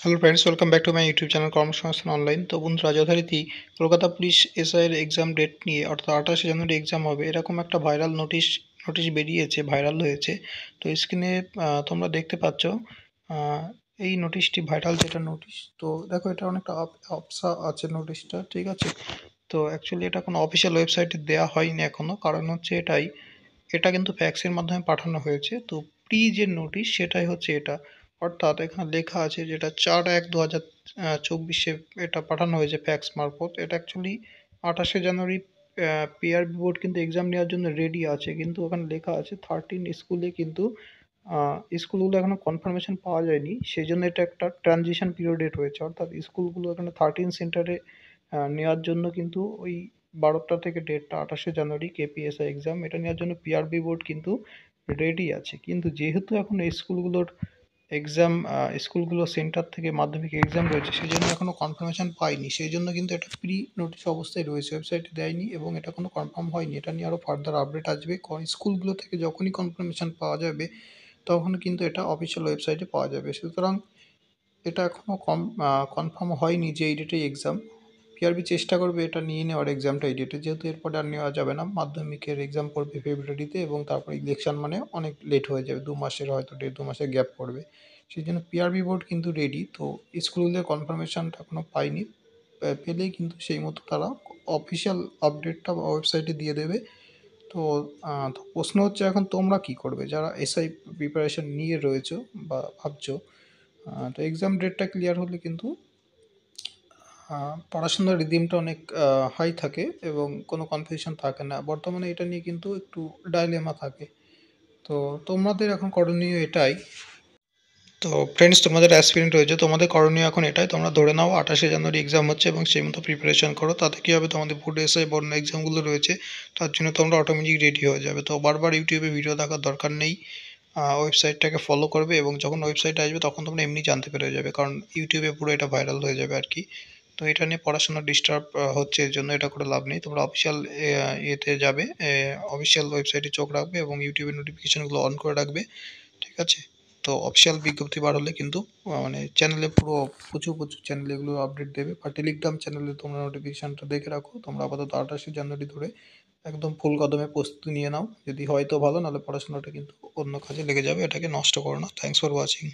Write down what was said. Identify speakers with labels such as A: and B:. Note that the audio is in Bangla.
A: Hello friends, welcome back to my YouTube channel কর্মসংস্থান অনলাইন। তো বন্ধুরা, যথারীতি কলকাতা পুলিশ এসআইয়ের এক্সাম ডেট নিয়ে অর্থাৎ 28শে জানুয়ারি এক্সাম হবে, এরকম একটা ভাইরাল নোটিশ বেরিয়েছে, ভাইরাল হয়েছে। তো স্ক্রিনে তোমরা দেখতে পাচ্ছ আহ, এই নোটিশটি, ভাইরাল যেটা নোটিশ। তো দেখো, এটা অনেকটা আপসা আছে নোটিশটা, ঠিক আছে। তো অ্যাকচুয়ালি এটা কোনো অফিসিয়াল ওয়েবসাইটে দেওয়া হয়নি এখনও, কারণ হচ্ছে এটা কিন্তু ফ্যাক্সের মাধ্যমে পাঠানো হয়েছে। তো যে নোটিশ সেটাই হচ্ছে এটা, অর্থাৎ এখানে লেখা আছে যেটা 4/1/2024 এটা পাঠানো হয়েছে ফ্যাক্স মারফত। এটা অ্যাকচুয়ালি 28শে জানুয়ারি পিআরবি বোর্ড কিন্তু এক্সাম নেওয়ার জন্য রেডি আছে, কিন্তু ওখানে লেখা আছে 13 স্কুলে কিন্তু স্কুলগুলো এখনো কনফার্মেশন পাওয়া যায়নি, সেই জন্য এটা একটা ট্রানজিশন পিরিয়ডে রয়েছে। অর্থাৎ স্কুলগুলো এখানে 13 সেন্টারে নেওয়ার জন্য কিন্তু ওই 12টা থেকে ডেটটা 28শে জানুয়ারি কেপিএসআই এক্সাম, এটা নেওয়ার জন্য পিআরবি বোর্ড কিন্তু রেডি আছে। কিন্তু যেহেতু এখন এই স্কুলগুলো সেন্টার থেকে মাধ্যমিক এক্সাম রয়েছে, সেই জন্য এখনও কনফার্মেশন পাইনি, সেই জন্য কিন্তু এটা প্রি নোটিশ অবস্থায় রয়েছে, ওয়েবসাইটে দেয়নি এবং এটা কোনো কনফার্ম হয়নি। এটা নিয়ে আরও ফার্দার আপডেট আসবে, স্কুলগুলো থেকে যখনই কনফার্মেশন পাওয়া যাবে তখন কিন্তু এটা অফিসিয়াল ওয়েবসাইটে পাওয়া যাবে। সুতরাং এটা এখনও কনফার্ম হয়নি যে এই ডেটেই এক্সাম। পিআরবি চেষ্টা করবে এটা নিয়ে নেওয়ার এক্সামটা এই ডেটে, যেহেতু এরপরে আর নেওয়া যাবে না। মাধ্যমিকের এক্সাম পড়বে ফেব্রুয়ারিতে এবং তারপরে ইলেকশন, মানে অনেক লেট হয়ে যাবে, 2 মাসের, হয়তো 1.5-2 মাসের গ্যাপ পড়বে। সেই জন্য পিআরবি বোর্ড কিন্তু রেডি। তো স্কুলগুলোর কনফার্মেশনটা এখনও পাইনি, পেলেই কিন্তু সেই মতো তারা অফিসিয়াল আপডেটটা ওয়েবসাইটে দিয়ে দেবে। তো তো প্রশ্ন হচ্ছে, এখন তোমরা কি করবে যারা এসআই প্রিপারেশন নিয়ে রয়েছো বা ভাবছো? তো এক্সাম ডেটটা ক্লিয়ার হলে কিন্তু পড়াশোনার রিদিমটা অনেক হাই থাকে এবং কোনো কনফিউশন থাকে না। বর্তমানে এটা নিয়ে কিন্তু একটু ডাইলেমা থাকে। তো তোমাদের এখন করণীয় এটাই। তো ফ্রেন্ডস, তোমাদের অ্যাসপিরেন্ট রয়েছে, তোমাদের করণীয় এখন এটাই, তোমরা ধরে নাও 28শে জানুয়ারি এক্সাম হচ্ছে এবং সেই মতো প্রিপারেশন করো। তাতে কী হবে, তোমাদের বোর্ড এসআই বড় এক্সামগুলো রয়েছে, তার জন্য তোমরা অটোমেটিক রেডি হয়ে যাবে। তো বারবার ইউটিউবে ভিডিও দেখার দরকার নেই, ওয়েবসাইটটাকে ফলো করবে এবং যখন ওয়েবসাইট আসবে তখন তোমরা এমনি জানতে পেরে যাবে, কারণ ইউটিউবে পুরো এটা ভাইরাল হয়ে যাবে আর কি। তো এটা নিয়ে পড়াশোনা ডিস্টার্ব হচ্ছে, এর জন্য এটা করে লাভ নেই। তোমরা অফিসিয়াল ইয়েতে যাবে, অফিসিয়াল ওয়েবসাইটে চোখ রাখবে এবং ইউটিউবের নোটিফিকেশনগুলো অন করে রাখবে, ঠিক আছে। তো অফিসিয়াল বিজ্ঞপ্তি বার হলে কিন্তু মানে চ্যানেলে পুরো প্রচুর প্রচুর চ্যানেল এগুলো আপডেট দেবে, বা টেলিগ্রাম চ্যানেলে তোমরা নোটিফিকেশানটা দেখে রাখো। তোমরা আপাতত 28শে জানুয়ারি ধরে একদম ফুল কদমে প্রস্তুতি নিয়ে নাও। যদি হয় তো ভালো, নাহলে পড়াশোনাটা কিন্তু অন্য কাজে লেগে যাবে, এটাকে নষ্ট করো না। Thanks for watching.